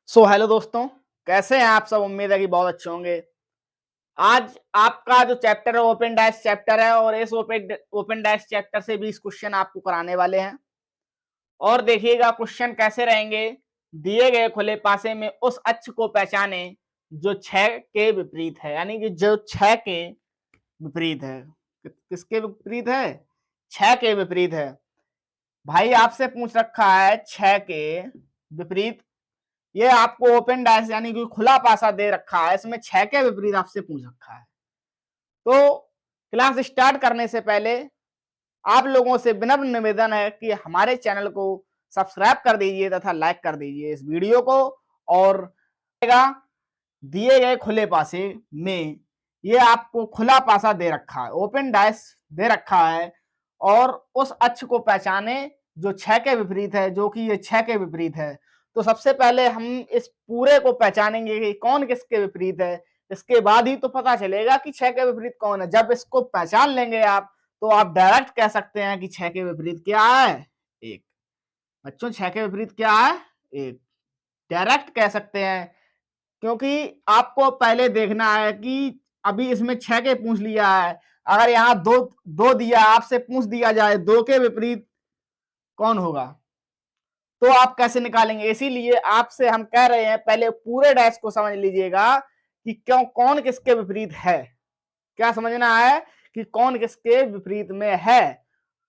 Hello दोस्तों, कैसे हैं आप सब। उम्मीद है कि बहुत अच्छे होंगे। आज आपका जो चैप्टर है ओपन डैश चैप्टर है और इस ओपन डैश चैप्टर से 20 क्वेश्चन आपको कराने वाले हैं। और देखिएगा क्वेश्चन कैसे रहेंगे। दिए गए खुले पासे में उस अक्ष को पहचाने जो 6 के विपरीत है, यानी कि जो 6 के विपरीत है। किसके विपरीत है? 6 के विपरीत है। भाई आपसे पूछ रखा है 6 के विपरीत। ये आपको ओपन डैश यानी कि खुला पासा दे रखा है, इसमें 6 के विपरीत आपसे पूछ रखा है। तो क्लास स्टार्ट करने से पहले आप लोगों से विनम्र निवेदन है कि हमारे चैनल को सब्सक्राइब कर दीजिए तथा लाइक कर दीजिए इस वीडियो को। और दिए गए खुले पासे में ये आपको खुला पासा दे रखा है, ओपन डैश दे रखा है और उस अक्ष को पहचाने जो 6 के विपरीत है, जो कि ये 6 के विपरीत है। तो सबसे पहले हम इस पूरे को पहचानेंगे कि कौन किसके विपरीत है। इसके बाद ही तो पता चलेगा कि 6 के विपरीत कौन है। जब इसको पहचान लेंगे आप तो आप डायरेक्ट कह सकते हैं कि 6 के विपरीत क्या है? एक। बच्चों 6 के विपरीत क्या है? एक। डायरेक्ट कह सकते हैं, क्योंकि आपको पहले देखना है कि अभी इसमें 6 के पूछ लिया है। अगर यहाँ दो दो दिया, आपसे पूछ दिया जाए 2 के विपरीत कौन होगा, तो आप कैसे निकालेंगे। इसीलिए आपसे हम कह रहे हैं पहले पूरे डैश को समझ लीजिएगा कि क्यों कौन किसके विपरीत है। क्या समझना है कि कौन किसके विपरीत में है।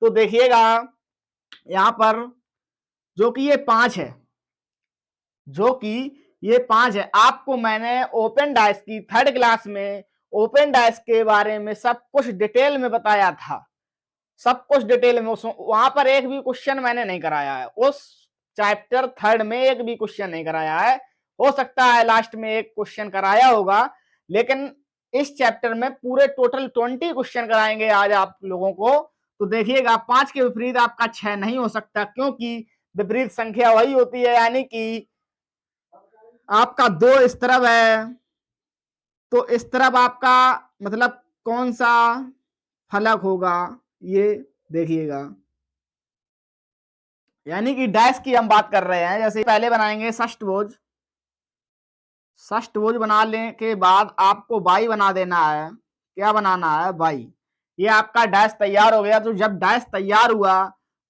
तो देखिएगा यहां पर जो कि ये 5 है, जो कि ये 5 है। आपको मैंने ओपन डैश की 3rd क्लास में ओपन डैश के बारे में सब कुछ डिटेल में बताया था, सब कुछ डिटेल में। वहां पर एक भी क्वेश्चन मैंने नहीं कराया है, उस चैप्टर 3rd में एक भी क्वेश्चन नहीं कराया है। हो सकता है लास्ट में एक क्वेश्चन कराया होगा, लेकिन इस चैप्टर में पूरे टोटल 20 क्वेश्चन कराएंगे आज आप लोगों को। तो देखिएगा 5 के विपरीत आपका 6 नहीं हो सकता, क्योंकि विपरीत संख्या वही होती है, यानी कि आपका 2 इस तरफ है तो इस तरफ आपका मतलब कौन सा फलक होगा, ये देखिएगा। यानी कि डैश की हम बात कर रहे हैं। जैसे पहले बनाएंगे षष्ठभुज। षष्ठभुज बनाने के बाद आपको बाई बना देना है। क्या बनाना है? बाई। ये आपका डैश तैयार हो गया। तो जब डैश तैयार हुआ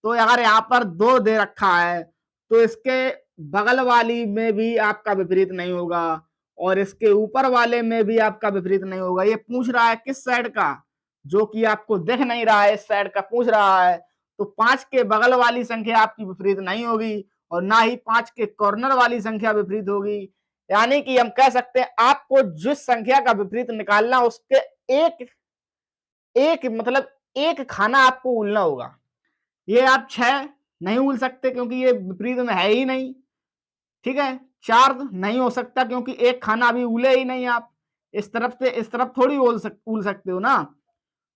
तो अगर यहाँ पर 2 दे रखा है तो इसके बगल वाली में भी आपका विपरीत नहीं होगा और इसके ऊपर वाले में भी आपका विपरीत नहीं होगा। ये पूछ रहा है किस साइड का, जो कि आपको दिख नहीं रहा है, इस साइड का पूछ रहा है। तो 5 के बगल वाली संख्या आपकी विपरीत नहीं होगी और ना ही 5 के कॉर्नर वाली संख्या विपरीत होगी। यानी कि हम कह सकते हैं आपको जिस संख्या का विपरीत निकालना उसके एक एक मतलब एक खाना आपको उलना होगा। ये आप 6 नहीं उल सकते क्योंकि ये विपरीत में है ही नहीं। ठीक है, 4 नहीं हो सकता क्योंकि एक खाना अभी उले ही नहीं। आप इस तरफ से इस तरफ थोड़ी उल सकते हो ना।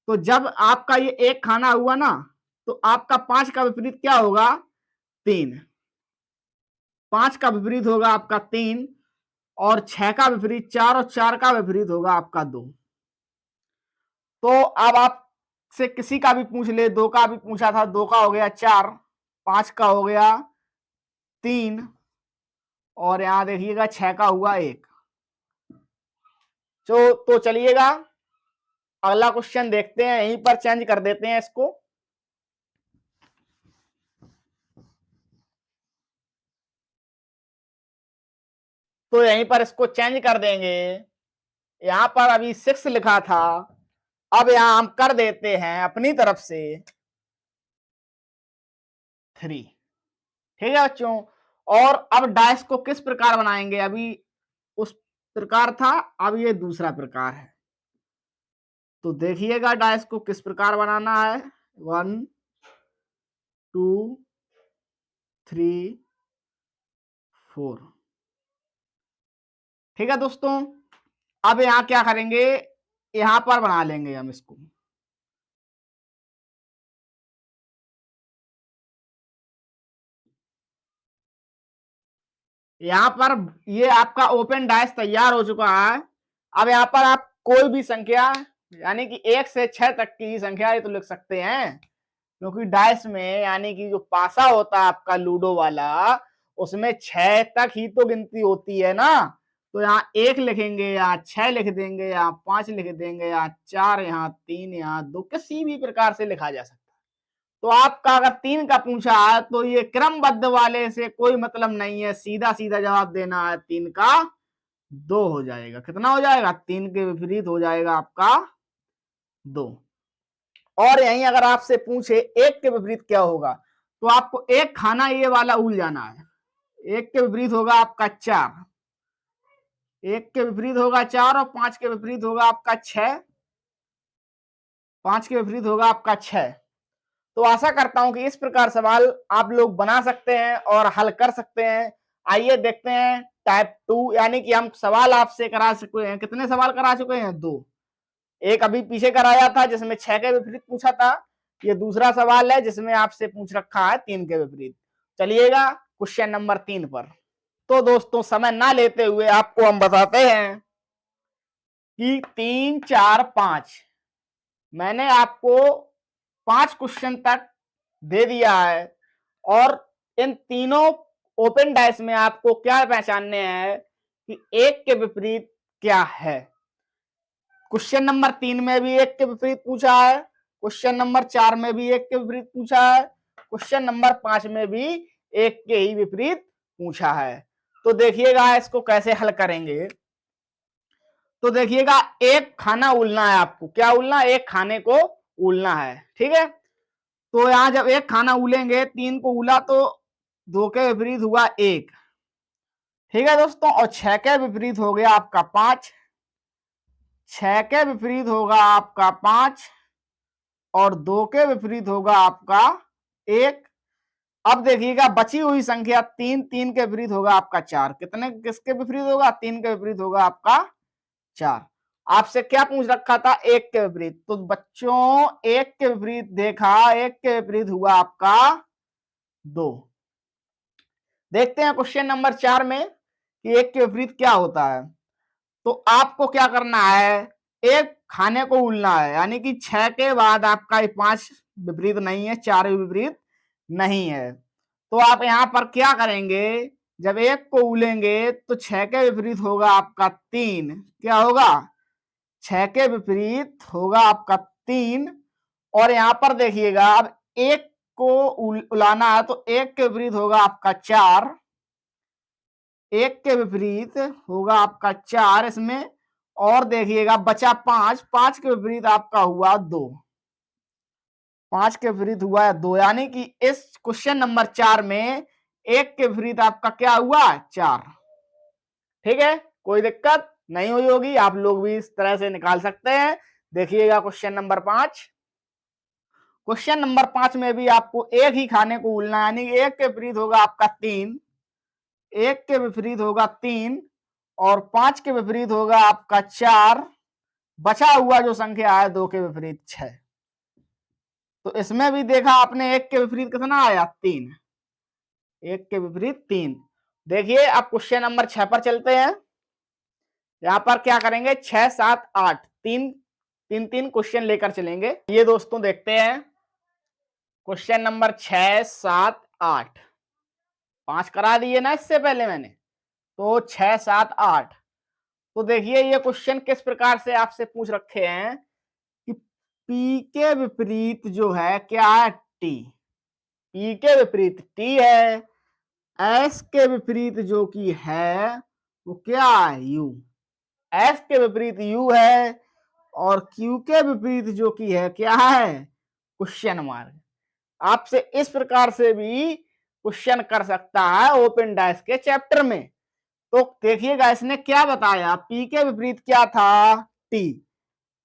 तो जब आपका ये एक खाना हुआ ना, तो आपका 5 का विपरीत क्या होगा? 3। 5 का विपरीत होगा आपका 3 और 6 का विपरीत 4 और 4 का विपरीत होगा आपका 2। तो अब आपसे किसी का भी पूछ ले, 2 का भी पूछा था, 2 का हो गया 4, 5 का हो गया 3 और यहां देखिएगा 6 का हुआ 1। तो चलिएगा अगला क्वेश्चन देखते हैं। यहीं पर चेंज कर देते हैं इसको। तो यहीं पर इसको चेंज कर देंगे। यहां पर अभी 6 लिखा था, अब यहां हम कर देते हैं अपनी तरफ से 3। ठीक है बच्चों। और अब डैश को किस प्रकार बनाएंगे? अभी उस प्रकार था, अब ये दूसरा प्रकार है। तो देखिएगा डैश को किस प्रकार बनाना है। 1 2 3 4। ठीक है दोस्तों, अब यहां क्या करेंगे, यहां पर बना लेंगे हम इसको। यहां पर ये आपका ओपन डैश तैयार हो चुका है। अब यहां पर आप कोई भी संख्या, यानी कि 1 से 6 तक की संख्या ये तो लिख सकते हैं, क्योंकि डैश में यानी कि जो पासा होता है आपका लूडो वाला, उसमें 6 तक ही तो गिनती होती है ना। तो यहाँ 1 लिखेंगे, यहाँ 6 लिख देंगे, यहाँ 5 लिख देंगे, यहाँ 4, यहाँ 3, यहाँ 2, किसी भी प्रकार से लिखा जा सकता है। तो आपका अगर 3 का पूछा है तो ये क्रमबद्ध वाले से कोई मतलब नहीं है, सीधा सीधा जवाब देना है। 3 का 2 हो जाएगा। कितना हो जाएगा? 3 के विपरीत हो जाएगा आपका 2। और यहीं अगर आपसे पूछे 1 के विपरीत क्या होगा, तो आपको 1 खाना ये वाला उल जाना है। 1 के विपरीत होगा आपका 4, 1 के विपरीत होगा 4, और 5 के विपरीत होगा आपका 6, 5 के विपरीत होगा आपका 6। तो आशा करता हूं कि इस प्रकार सवाल आप लोग बना सकते हैं और हल कर सकते हैं। आइए देखते हैं टाइप 2, यानी कि हम सवाल आपसे करा चुके हैं। कितने सवाल करा चुके हैं? 2। एक अभी पीछे कराया था जिसमें 6 के विपरीत पूछा था। ये दूसरा सवाल है जिसमें आपसे पूछ रखा है 3 के विपरीत। चलिएगा क्वेश्चन नंबर 3 पर। तो दोस्तों समय ना लेते हुए आपको हम बताते हैं कि 3, 4, 5 मैंने आपको 5 क्वेश्चन तक दे दिया है, और इन तीनों ओपन डाइस में आपको क्या पहचानने हैं कि 1 के विपरीत क्या है। क्वेश्चन नंबर 3 में भी 1 के विपरीत पूछा है, क्वेश्चन नंबर 4 में भी 1 के विपरीत पूछा है, क्वेश्चन नंबर 5 में भी 1 के ही विपरीत पूछा है। तो देखिएगा इसको कैसे हल करेंगे। तो देखिएगा, एक खाना उलना है आपको। क्या उलना? एक खाने को उलना है, ठीक है। तो यहां जब एक खाना उलेंगे, 3 को उला तो 2 के विपरीत हुआ 1, ठीक है दोस्तों। और 6 के विपरीत हो गया आपका 5, 6 के विपरीत होगा आपका 5, और 2 के विपरीत होगा आपका 1। अब देखिएगा बची हुई संख्या 3, 3 के विपरीत होगा आपका 4। कितने किसके विपरीत होगा? 3 के विपरीत होगा आपका 4। आपसे क्या पूछ रखा था? 1 के विपरीत। तो बच्चों 1 के विपरीत देखा, 1 के विपरीत हुआ आपका 2। देखते हैं क्वेश्चन नंबर 4 में कि 1 के विपरीत क्या होता है। तो आपको क्या करना है? एक खाने को उलना है, यानी कि 6 के बाद आपका 5 विपरीत नहीं है, 4 विपरीत नहीं है। तो आप यहां पर क्या करेंगे? जब 1 को उलेंगे तो 6 के विपरीत होगा आपका 3। क्या होगा? 6 के विपरीत होगा आपका 3। और यहां पर देखिएगा, अब 1 को उलाना है तो 1 के विपरीत होगा आपका 4, 1 के विपरीत होगा आपका 4 इसमें। और देखिएगा बचा 5, 5 के विपरीत आपका हुआ 2, 5 के विपरीत हुआ 2, यानी कि इस क्वेश्चन नंबर 4 में 1 के विपरीत आपका क्या हुआ? 4। ठीक है, कोई दिक्कत नहीं हुई होगी, आप लोग भी इस तरह से निकाल सकते हैं। देखिएगा क्वेश्चन नंबर 5। क्वेश्चन नंबर 5 में भी आपको एक ही खाने को उलना है, यानी 1 के विपरीत होगा आपका 3, 1 के विपरीत होगा 3, और 5 के विपरीत होगा आपका 4। बचा हुआ जो संख्या है 2 के विपरीत 6। तो इसमें भी देखा आपने 1 के विपरीत कितना आया? 3। 1 के विपरीत 3। देखिए अब क्वेश्चन नंबर 6 पर चलते हैं। यहां पर क्या करेंगे? 6, 7, 8 तीन तीन क्वेश्चन लेकर चलेंगे। ये दोस्तों देखते हैं क्वेश्चन नंबर 6, 7, 8 5 करा दिए ना इससे पहले मैंने, तो 6, 7, 8। तो देखिए ये क्वेश्चन किस प्रकार से आपसे पूछ रखे हैं कि P के विपरीत जो है क्या है? T। P के विपरीत T है, S के विपरीत जो कि है वो क्या है? U। S के विपरीत U है, और Q के विपरीत जो कि है क्या है? Question mark. आपसे इस प्रकार से भी क्वेश्चन कर सकता है ओपन डाइस के चैप्टर में। तो देखिएगा इसने क्या बताया, P के विपरीत क्या था? T।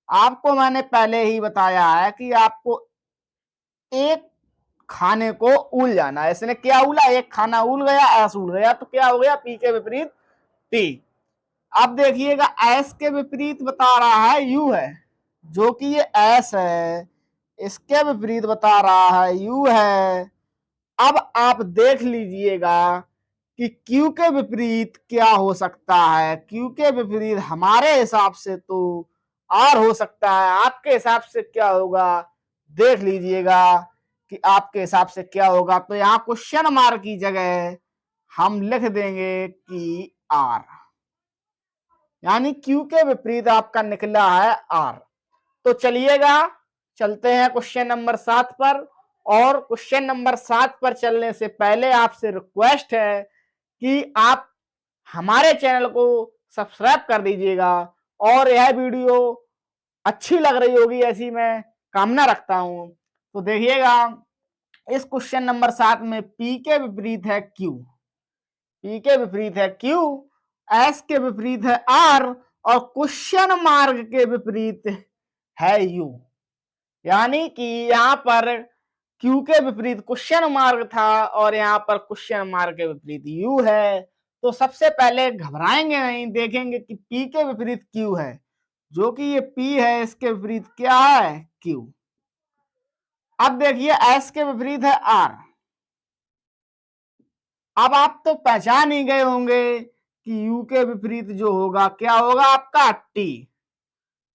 आपको मैंने पहले ही बताया है कि आपको एक खाने को उल जाना है। इसने क्या उला? एक खाना उल गया, एस उल गया, तो क्या हो गया? P के विपरीत T। अब देखिएगा एस के विपरीत बता रहा है U है, जो कि ये एस है, इसके विपरीत बता रहा है U है। अब आप देख लीजिएगा कि Q के विपरीत क्या हो सकता है। Q के विपरीत हमारे हिसाब से तो R हो सकता है, आपके हिसाब से क्या होगा? देख लीजिएगा कि आपके हिसाब से क्या होगा। तो यहाँ क्वेश्चन मार्क की जगह हम लिख देंगे कि आर, यानी क्यू के विपरीत आपका निकला है आर। तो चलिएगा चलते हैं क्वेश्चन नंबर 7 पर। और क्वेश्चन नंबर 7 पर चलने से पहले आपसे रिक्वेस्ट है कि आप हमारे चैनल को सब्सक्राइब कर दीजिएगा और यह वीडियो अच्छी लग रही होगी ऐसी मैं कामना रखता हूं। तो देखिएगा इस क्वेश्चन नंबर 7 में P के विपरीत है Q, P के विपरीत है Q, S के विपरीत है R और क्वेश्चन मार्क के विपरीत है U। यानी कि यहां पर Q के विपरीत क्वेश्चन मार्क था और यहां पर क्वेश्चन मार्क के विपरीत U है। तो सबसे पहले घबराएंगे नहीं, देखेंगे कि P के विपरीत Q है, जो कि ये P है, इसके विपरीत क्या है Q। अब देखिए S के विपरीत है R। अब आप तो पहचान ही गए होंगे कि U के विपरीत जो होगा क्या होगा आपका T।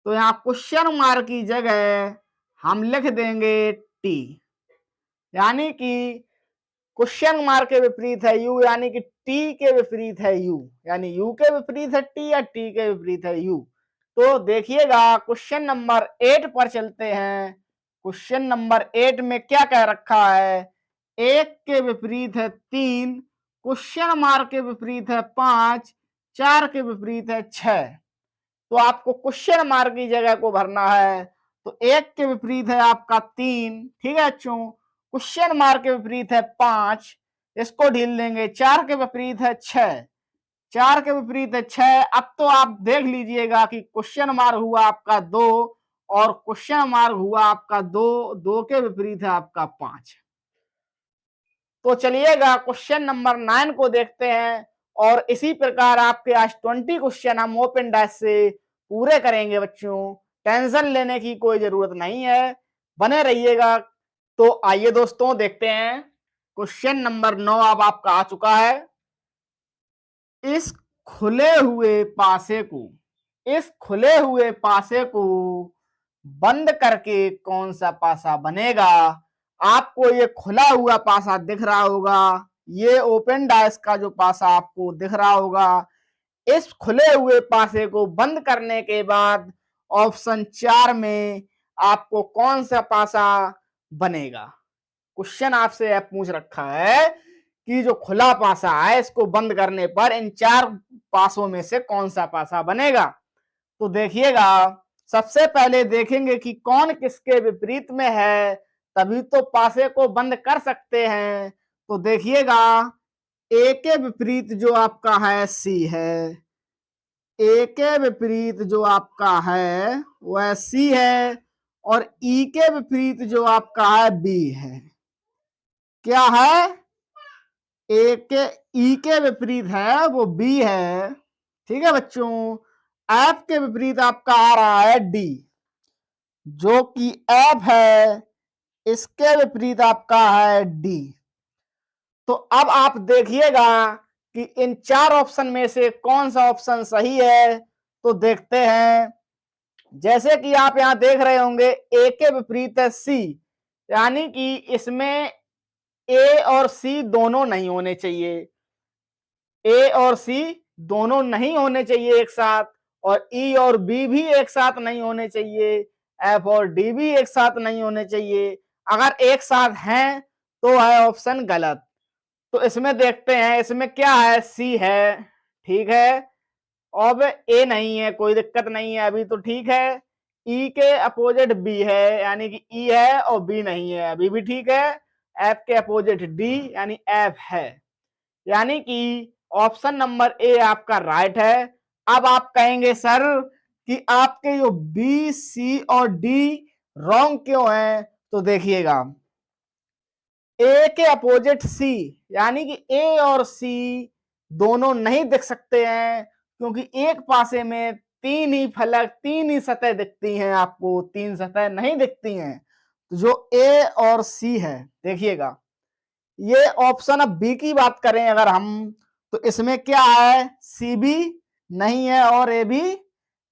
तो यहां क्वेश्चन मार्क की जगह हम लिख देंगे T, यानी कि क्वेश्चन मार्क के विपरीत है U, यानी कि T के विपरीत है U, यानी U के विपरीत है T या T के विपरीत है U। तो देखिएगा क्वेश्चन नंबर 8 पर चलते हैं। क्वेश्चन नंबर 8 में क्या कह रखा है, 1 के विपरीत है 3, क्वेश्चन मार्क के विपरीत है 5, 4 के विपरीत है 6। तो आपको क्वेश्चन मार्क की जगह को भरना है। तो 1 के विपरीत है आपका 3, ठीक है बच्चों। क्वेश्चन मार्क के विपरीत है 5, इसको ढील देंगे। 4 के विपरीत है 6, 4 के विपरीत है 6। अब तो आप देख लीजिएगा कि क्वेश्चन मार्क हुआ आपका 2 और क्वेश्चन मार्क हुआ आपका 2, 2 के विपरीत है आपका 5। तो चलिएगा क्वेश्चन नंबर 9 को देखते हैं और इसी प्रकार आपके आज 20 क्वेश्चन हम ओपन डैश से पूरे करेंगे बच्चों। टेंशन लेने की कोई जरूरत नहीं है, बने रहिएगा। तो आइए दोस्तों देखते हैं क्वेश्चन नंबर 9 अब आपका आ चुका है। इस खुले हुए पासे को बंद करके कौन सा पासा बनेगा। आपको ये खुला हुआ पासा दिख रहा होगा, ये ओपन डाइस का जो पासा आपको दिख रहा होगा। इस खुले हुए पासे को बंद करने के बाद ऑप्शन 4 में आपको कौन सा पासा बनेगा। क्वेश्चन आपसे पूछ रखा है कि जो खुला पासा है इसको बंद करने पर इन 4 पासों में से कौन सा पासा बनेगा। तो देखिएगा सबसे पहले देखेंगे कि कौन किसके विपरीत में है, तभी तो पासे को बंद कर सकते हैं। तो देखिएगा ए के विपरीत जो आपका है सी है, ए के विपरीत जो आपका है वह सी है और ई के विपरीत जो आपका है बी है। क्या है, ए के ई के विपरीत है वो बी है, ठीक है बच्चों। एफ के विपरीत आपका आ रहा है डी, जो कि एफ है, इसके विपरीत आपका है डी। तो अब आप देखिएगा कि इन 4 ऑप्शन में से कौन सा ऑप्शन सही है। तो देखते हैं, जैसे कि आप यहां देख रहे होंगे ए के विपरीत है सी, यानी कि इसमें ए और सी दोनों नहीं होने चाहिए, ए और सी दोनों नहीं होने चाहिए एक साथ, और ई और बी भी एक साथ नहीं होने चाहिए, एफ और डी भी एक साथ नहीं होने चाहिए। अगर एक साथ हैं तो है ऑप्शन गलत। तो इसमें देखते हैं, इसमें क्या है, सी है, ठीक है। अब ए नहीं है, कोई दिक्कत नहीं है, अभी तो ठीक है। ई के अपोजिट बी है, यानी कि ई है, और बी नहीं है, अभी भी ठीक है। एफ के अपोजिट डी यानी एफ है, यानी कि ऑप्शन नंबर ए आपका राइट है। अब आप कहेंगे सर कि आपके जो बी सी और डी रॉन्ग क्यों है। तो देखिएगा ए के अपोजिट सी, यानी कि ए और सी दोनों नहीं दिख सकते हैं, क्योंकि एक पासे में 3 ही फलक, 3 ही सतह दिखती हैं, आपको 3 सतह नहीं दिखती हैं। तो जो ए और सी है, देखिएगा ये ऑप्शन, अब बी की बात करें अगर हम, तो इसमें क्या है, सी भी नहीं है और ए भी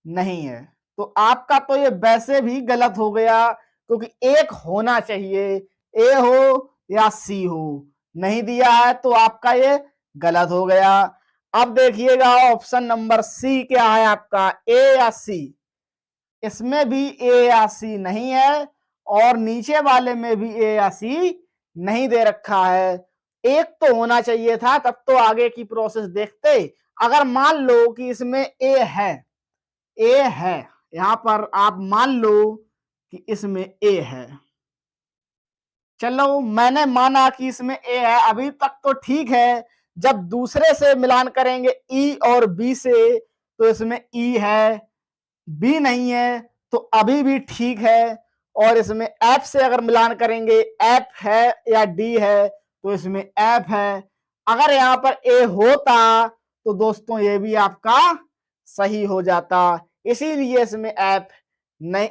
नहीं है। तो आपका तो ये वैसे भी गलत हो गया, क्योंकि एक होना चाहिए, ए हो या सी हो, नहीं दिया है तो आपका ये गलत हो गया। अब देखिएगा ऑप्शन नंबर सी क्या है आपका, ए या सी। इसमें भी ए या सी नहीं है और नीचे वाले में भी ए या सी नहीं दे रखा है। एक तो होना चाहिए था, तब तो आगे की प्रोसेस देखते। अगर मान लो कि इसमें ए है, ए है, यहां पर आप मान लो कि इसमें ए है, चलो मैंने माना कि इसमें ए है, अभी तक तो ठीक है। जब दूसरे से मिलान करेंगे ई और बी से, तो इसमें ई है, बी नहीं है तो अभी भी ठीक है। और इसमें एफ से अगर मिलान करेंगे, एफ है या डी है, तो इसमें एफ है। अगर यहां पर ए होता तो दोस्तों ये भी आपका सही हो जाता, इसीलिए इसमें एफ नहीं,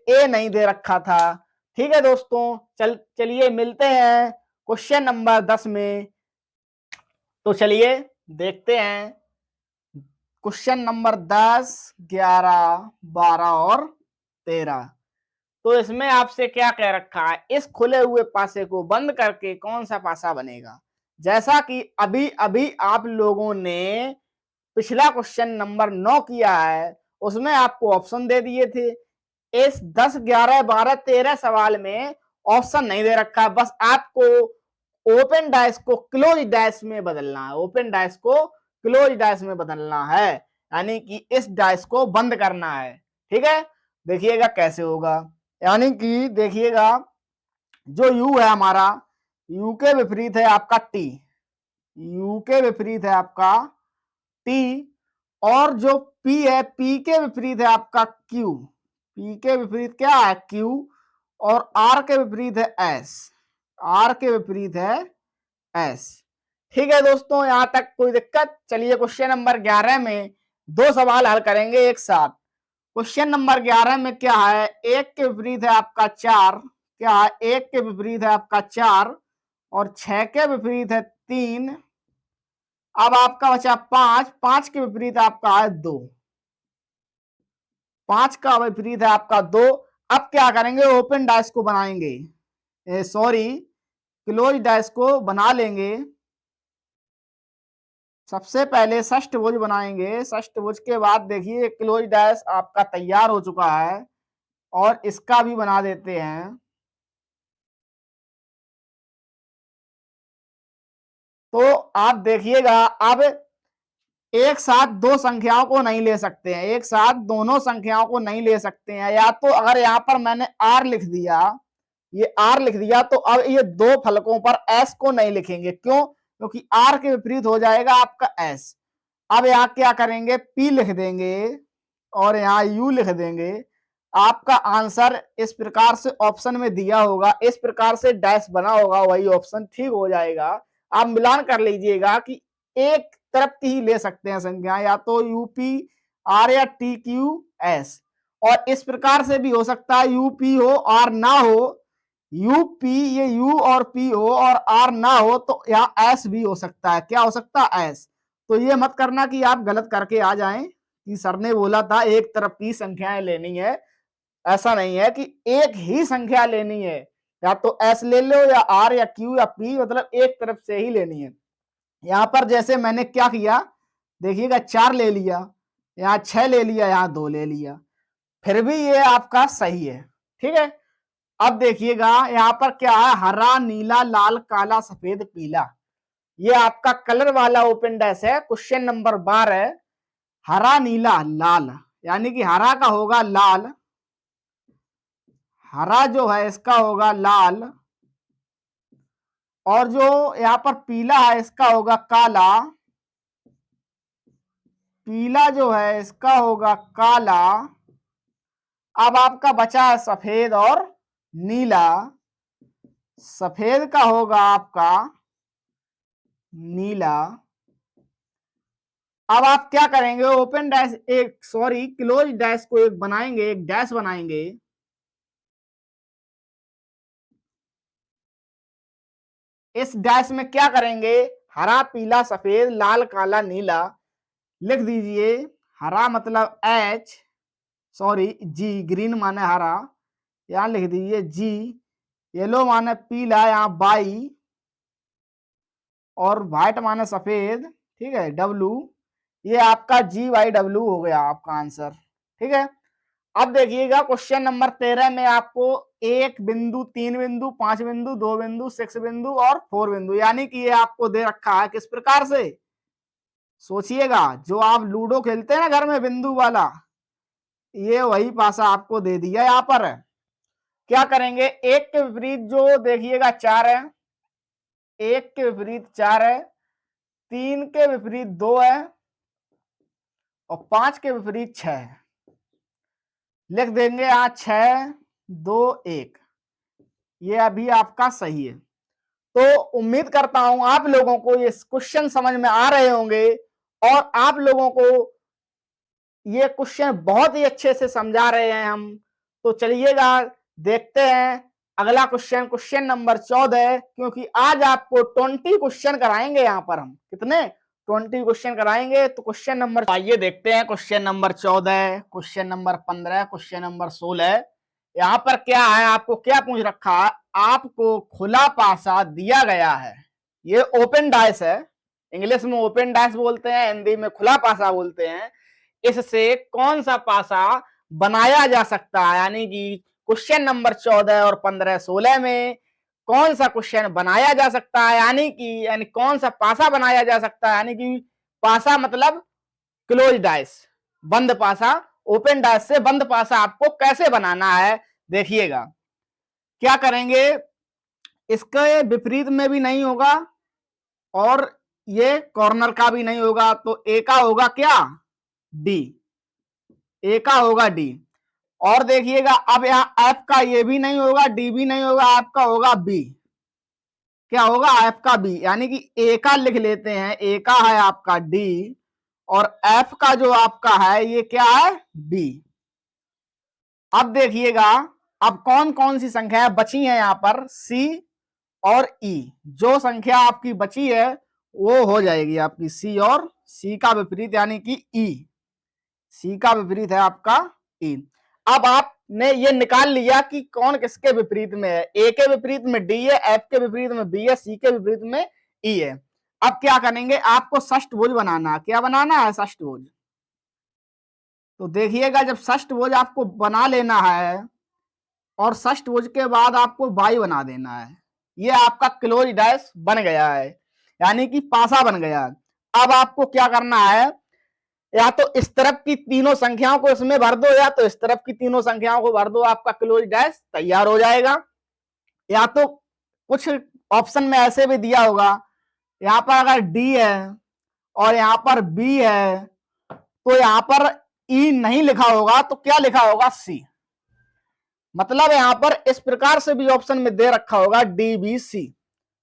ए नहीं दे रखा था। ठीक है दोस्तों, चलिए मिलते हैं क्वेश्चन नंबर 10 में। तो चलिए देखते हैं क्वेश्चन नंबर 10, 11, 12 और 13। तो इसमें आपसे क्या कह रखा है, इस खुले हुए पासे को बंद करके कौन सा पासा बनेगा। जैसा कि अभी अभी आप लोगों ने पिछला क्वेश्चन नंबर 9 किया है, उसमें आपको ऑप्शन दे दिए थे। इस 10, 11, 12, 13 सवाल में ऑप्शन नहीं दे रखा, बस आपको ओपन डैश को क्लोज डैश में बदलना है, ओपन डैश को क्लोज डैश में बदलना है, यानी कि इस डैश को बंद करना है। ठीक है, देखिएगा कैसे होगा। यानी कि देखिएगा, जो यू है हमारा, यू के विपरीत है आपका टी, यू के विपरीत है आपका टी, और जो पी है, पी के विपरीत है आपका क्यू, पी के विपरीत क्या है, क्यू, और आर के विपरीत है एस, आर के विपरीत है एस। ठीक है दोस्तों, यहां तक कोई दिक्कत। चलिए क्वेश्चन नंबर 11 में दो सवाल हल करेंगे एक साथ। क्वेश्चन नंबर 11 में क्या है, एक के विपरीत है आपका 4, क्या है, एक के विपरीत है आपका 4 और 6 के विपरीत है 3। अब आपका बचा 5, 5 के विपरीत आपका है 2, 5 का विपरीत है आपका 2। अब क्या करेंगे, ओपन डैश को बनाएंगे, सॉरी क्लोज डैश को बना लेंगे। सबसे पहले षष्ठभुज बनाएंगे, षष्ठभुज के बाद देखिए क्लोज डैश आपका तैयार हो चुका है, और इसका भी बना देते हैं। तो आप देखिएगा, अब एक साथ दो संख्याओं को नहीं ले सकते हैं, एक साथ दोनों संख्याओं को नहीं ले सकते हैं। या तो अगर यहां पर मैंने आर लिख दिया, ये आर लिख दिया, तो अब ये दो फलकों पर एस को नहीं लिखेंगे, क्यों, क्योंकि आर के विपरीत हो जाएगा आपका एस। अब यहाँ क्या करेंगे, पी लिख देंगे और यहाँ यू लिख देंगे। आपका आंसर इस प्रकार से ऑप्शन में दिया होगा, इस प्रकार से डैश बना होगा, वही ऑप्शन ठीक हो जाएगा। आप मिलान कर लीजिएगा कि एक तरफ की ही ले सकते हैं संख्या, या तो यूपी आर या टी क्यू एस, और इस प्रकार से भी हो सकता है यूपी हो आर ना हो, यूपी ये यू और पी हो और आर ना हो, तो यहाँ एस भी हो सकता है। क्या हो सकता है, एस। तो ये मत करना कि आप गलत करके आ जाएं कि सर ने बोला था एक तरफ की संख्याएं लेनी है, ऐसा नहीं है कि एक ही संख्या लेनी है, या तो एस ले लो या आर या क्यू या पी, मतलब एक तरफ से ही लेनी है। यहां पर जैसे मैंने क्या किया, देखिएगा 4 ले लिया, यहाँ 6 ले लिया, यहाँ 2 ले लिया, फिर भी ये आपका सही है। ठीक है, अब देखिएगा यहाँ पर क्या है, हरा, नीला, लाल, काला, सफेद, पीला, ये आपका कलर वाला ओपन डैश है। क्वेश्चन नंबर 12, हरा, नीला, लाल, यानी कि हरा का होगा लाल, हरा जो है इसका होगा लाल, और जो यहाँ पर पीला है इसका होगा काला, पीला जो है इसका होगा काला। अब आपका बचा है सफेद और नीला, सफेद का होगा आपका नीला। अब आप क्या करेंगे, ओपन डैश एक, सॉरी क्लोज डैश को एक बनाएंगे, एक डैश बनाएंगे। इस डैश में क्या करेंगे, हरा, पीला, सफेद, लाल, काला, नीला लिख दीजिए। हरा मतलब एच, सॉरी जी, ग्रीन माने हरा, यहां लिख दीजिए जी। येलो माने पीला, यहाँ बाई, और व्हाइट माने सफेद, ठीक है, डब्लू, ये आपका GYW हो गया आपका आंसर, ठीक है। अब देखिएगा क्वेश्चन नंबर 13 में आपको 1 बिंदु, 3 बिंदु, 5 बिंदु, 2 बिंदु, 6 बिंदु और 4 बिंदु, यानी कि ये आपको दे रखा है किस प्रकार से, सोचिएगा, जो आप लूडो खेलते हैं ना घर में बिंदु वाला, ये वही पासा आपको दे दिया यहाँ पर। क्या करेंगे, एक के विपरीत जो देखिएगा 4 है, एक के विपरीत 4 है, 3 के विपरीत 2 है और 5 के विपरीत 6 है। लिख देंगे यहाँ 6, 2, 1, ये अभी आपका सही है। तो उम्मीद करता हूं आप लोगों को ये क्वेश्चन समझ में आ रहे होंगे और आप लोगों को ये क्वेश्चन बहुत ही अच्छे से समझा रहे हैं हम। तो चलिएगा देखते हैं अगला क्वेश्चन, क्वेश्चन नंबर 14, क्योंकि आज आपको 20 क्वेश्चन कराएंगे यहाँ पर हम। कितने? 20 क्वेश्चन कराएंगे। तो क्वेश्चन नंबर, आइए देखते हैं question number 14, question number 15, question number 16। यहाँ पर क्या है, आपको क्या पूछ रखा है, आपको खुला पासा दिया गया है, ये ओपन डाइस है, इंग्लिश में ओपन डाइस बोलते हैं, हिंदी में खुला पासा बोलते हैं। इससे कौन सा पासा बनाया जा सकता है, यानी कि क्वेश्चन नंबर 14 और 15, 16 में कौन सा क्वेश्चन बनाया जा सकता है, यानी कौन सा पासा बनाया जा सकता है, यानी कि पासा मतलब क्लोज डाइस, बंद पासा, ओपन डाइस से बंद पासा आपको कैसे बनाना है। देखिएगा क्या करेंगे, इसके विपरीत में भी नहीं होगा और ये कॉर्नर का भी नहीं होगा, तो ए का होगा क्या, डी, ए का होगा डी। और देखिएगा अब यहाँ एफ का ये भी नहीं होगा, डी भी नहीं होगा, आपका होगा बी। क्या होगा, एफ का बी, यानी कि ए का लिख लेते हैं, ए का है आपका डी और एफ का जो आपका है ये क्या है, बी। अब देखिएगा अब कौन कौन सी संख्याएं बची हैं यहाँ पर, सी और ई, जो संख्या आपकी बची है वो हो जाएगी आपकी सी, और सी का विपरीत यानी कि ई, सी का विपरीत है आपका ई। अब आपने ये निकाल लिया कि कौन किसके विपरीत में है, ए के विपरीत में डी है, एफ के विपरीत में बी है, सी के विपरीत में ई है। अब क्या करेंगे, आपको षष्ठभुज बनाना है। क्या बनाना है, षष्ठभुज। तो देखिएगा जब षष्ठभुज आपको बना लेना है और षष्ठभुज के बाद आपको बाई बना देना है, ये आपका क्लोज डाइस बन गया है, यानी कि पासा बन गया। अब आपको क्या करना है, या तो इस तरफ की तीनों संख्याओं को इसमें भर दो, या तो इस तरफ की तीनों संख्याओं को भर दो, आपका क्लोज डैश तैयार हो जाएगा। या तो कुछ ऑप्शन में ऐसे भी दिया होगा, यहां पर अगर डी है और यहां पर बी है तो यहां पर ई नहीं लिखा होगा, तो क्या लिखा होगा, सी। मतलब यहां पर इस प्रकार से भी ऑप्शन में दे रखा होगा डी बी सी।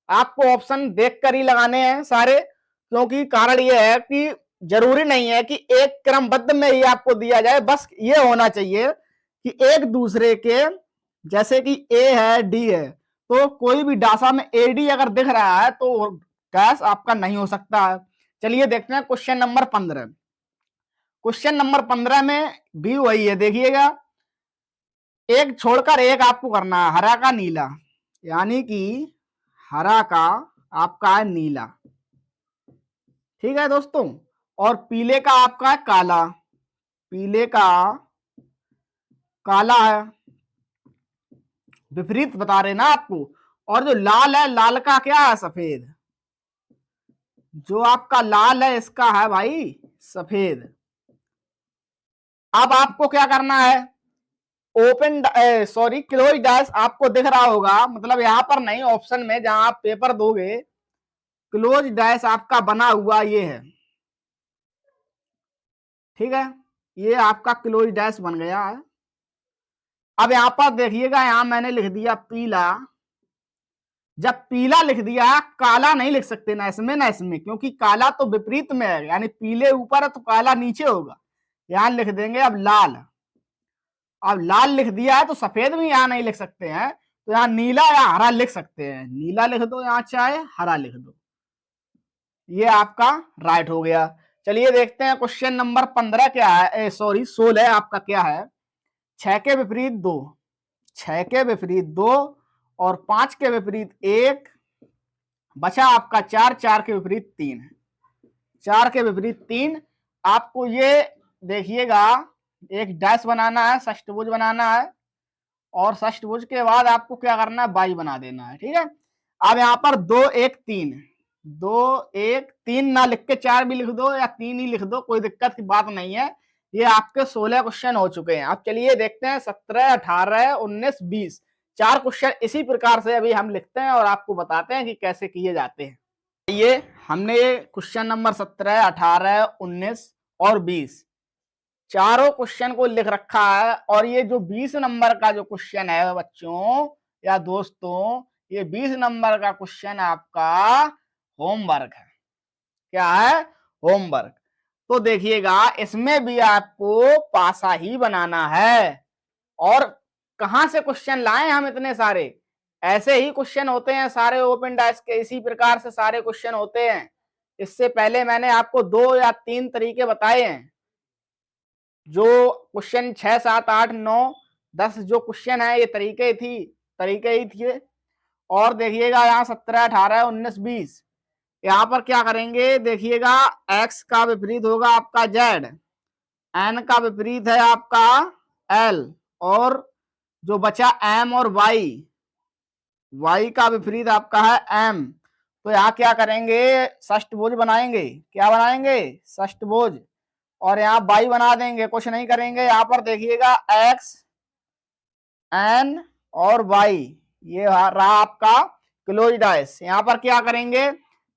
आपको ऑप्शन देखकर ही लगाने हैं सारे, क्योंकि कारण यह है कि जरूरी नहीं है कि एक क्रमबद्ध में ही आपको दिया जाए, बस ये होना चाहिए कि एक दूसरे के, जैसे कि ए है डी है, तो कोई भी डासा में एडी अगर दिख रहा है तो डैश आपका नहीं हो सकता है। चलिए देखते हैं क्वेश्चन नंबर 15। क्वेश्चन नंबर 15 में भी वही है, देखिएगा एक छोड़कर एक आपको करना है, हरा का नीला, यानी कि हरा का आपका है नीला, ठीक है दोस्तों, और पीले का आपका है काला, पीले का काला है, विपरीत बता रहे ना आपको। और जो लाल है, लाल का क्या है, सफेद, जो आपका लाल है इसका है भाई सफेद। अब आपको क्या करना है, ओपन सॉरी क्लोज डैश आपको दिख रहा होगा, मतलब यहां पर नहीं, ऑप्शन में जहां आप पेपर दोगे, क्लोज डैश आपका बना हुआ ये है, ठीक है, ये आपका क्लोज डैश बन गया है। अब यहां पर देखिएगा, यहां मैंने लिख दिया पीला, जब पीला लिख दिया, काला नहीं लिख सकते ना इसमें ना इसमें, क्योंकि काला तो विपरीत में है, यानी पीले ऊपर है तो काला नीचे होगा। यहां लिख देंगे अब लाल, अब लाल लिख दिया है तो सफेद भी यहां नहीं लिख सकते हैं, तो यहां नीला या हरा लिख सकते हैं, नीला लिख दो, यहां चाहे हरा लिख दो, ये आपका राइट हो गया। चलिए देखते हैं क्वेश्चन नंबर 15 क्या है, सॉरी 16 आपका क्या है, 6 के विपरीत 2, 6 के विपरीत 2 और 5 के विपरीत 1, बचा आपका 4, 4 के विपरीत 3, 4 के विपरीत 3। आपको ये देखिएगा एक डैश बनाना है, षष्ठभुज बनाना है, और षष्ठभुज के बाद आपको क्या करना है, बाई बना देना है। ठीक है, अब यहाँ पर 2 1 3, 2 1 3 ना लिख के 4 भी लिख दो या 3 ही लिख दो, कोई दिक्कत की बात नहीं है। ये आपके 16 क्वेश्चन हो चुके हैं। अब चलिए देखते हैं 17 18 19 20 4 क्वेश्चन इसी प्रकार से अभी हम लिखते हैं और आपको बताते हैं कि कैसे किए जाते हैं। ये हमने क्वेश्चन नंबर 17 18 19 और 20 चारों क्वेश्चन को लिख रखा है, और ये जो 20 नंबर का जो क्वेश्चन है बच्चों या दोस्तों, ये 20 नंबर का क्वेश्चन आपका होमवर्क है। क्या है, होमवर्क। तो देखिएगा इसमें भी आपको पासा ही बनाना है। और कहां से क्वेश्चन लाए हम इतने सारे, ऐसे ही क्वेश्चन होते हैं सारे ओपन डाइस के, इसी प्रकार से सारे क्वेश्चन होते हैं। इससे पहले मैंने आपको 2 या 3 तरीके बताए हैं। जो क्वेश्चन 6 7 8 9 10 जो क्वेश्चन है ये तरीके ही थे। और देखिएगा यहाँ 17 18 19 20 यहाँ पर क्या करेंगे, देखिएगा x का विपरीत होगा आपका z, n का विपरीत है आपका l, और जो बचा m और y का विपरीत आपका है m। तो यहाँ क्या करेंगे, षष्ठभुज बनाएंगे। क्या बनाएंगे, षष्ठभुज। और यहाँ बाई बना देंगे, कुछ नहीं करेंगे। यहाँ पर देखिएगा x n और y, ये रहा आपका क्लोज डाइस। यहाँ पर क्या करेंगे,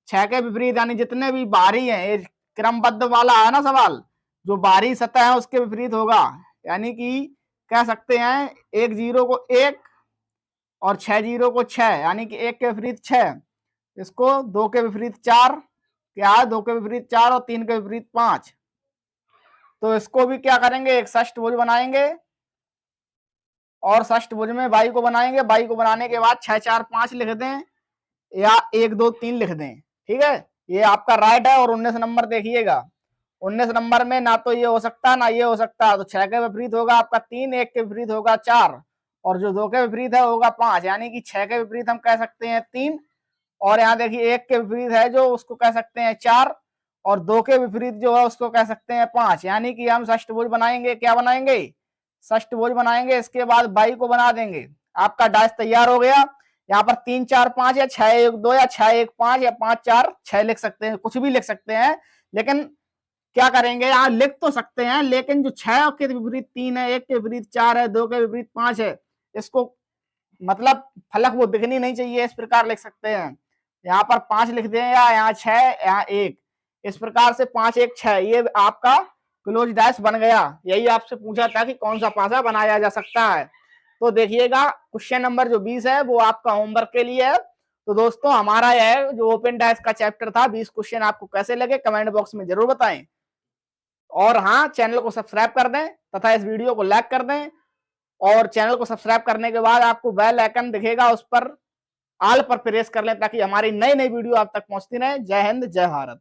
6 के विपरीत यानी जितने भी बाहरी हैं, ये क्रमबद्ध वाला है ना सवाल, जो बाहरी सतह है उसके विपरीत होगा। यानी कि कह सकते हैं 1 0 को 1 और 6 0 को 6, यानी कि 1 के विपरीत 6, इसको 2 के विपरीत 4, क्या है 2 के विपरीत 4 और 3 के विपरीत 5। तो इसको भी क्या करेंगे, एक षष्ठभुज बनाएंगे, और षष्ठभुज में बाई को बनाएंगे। बाई को बनाने के बाद 6 4 5 लिख दें या 1 2 3 लिख दें। ठीक है, ये आपका राइट है। और 19 नंबर देखिएगा, 19 नंबर में ना तो ये हो सकता ना ये हो सकता। तो 6 के विपरीत होगा आपका 3, 1 के विपरीत होगा 4, और जो 2 के विपरीत है होगा 5, यानी कि 6 के विपरीत हम कह सकते हैं 3, और यहाँ देखिए 1 के विपरीत है जो उसको कह सकते हैं 4, और 2 के विपरीत जो है उसको कह सकते हैं 5। यानी कि हम षष्ठभुज बनाएंगे। क्या बनाएंगे, षष्ठभुज बनाएंगे। इसके बाद बाई को बना देंगे। आपका डाइस तैयार हो गया। यहाँ पर 3 4 5 या 6 1 2 या 6 1 5 या 5 4 6 लिख सकते हैं, कुछ भी लिख सकते हैं। लेकिन क्या करेंगे, यहाँ लिख तो सकते हैं, लेकिन जो 6 के विपरीत 3 है, 1 के विपरीत 4 है, 2 के विपरीत 5 है, इसको मतलब फलक वो दिखनी नहीं चाहिए, इस प्रकार लिख सकते हैं। यहाँ पर 5 लिख दें, या यहाँ 6 यहाँ 1, इस प्रकार से 5 1 6, ये आपका क्लोज डाइस बन गया। यही आपसे पूछा था कि कौन सा पासा बनाया जा सकता है। तो देखिएगा क्वेश्चन नंबर जो 20 है वो आपका होमवर्क के लिए है। तो दोस्तों हमारा यह जो ओपन डाइस का चैप्टर था 20 क्वेश्चन आपको कैसे लगे कमेंट बॉक्स में जरूर बताएं। और हाँ, चैनल को सब्सक्राइब कर दें तथा इस वीडियो को लाइक कर दें। और चैनल को सब्सक्राइब करने के बाद आपको बेल आइकन दिखेगा, उस पर ऑल पर प्रेस कर लें ताकि हमारी नई नई वीडियो आप तक पहुंचती रहे। जय हिंद, जय भारत।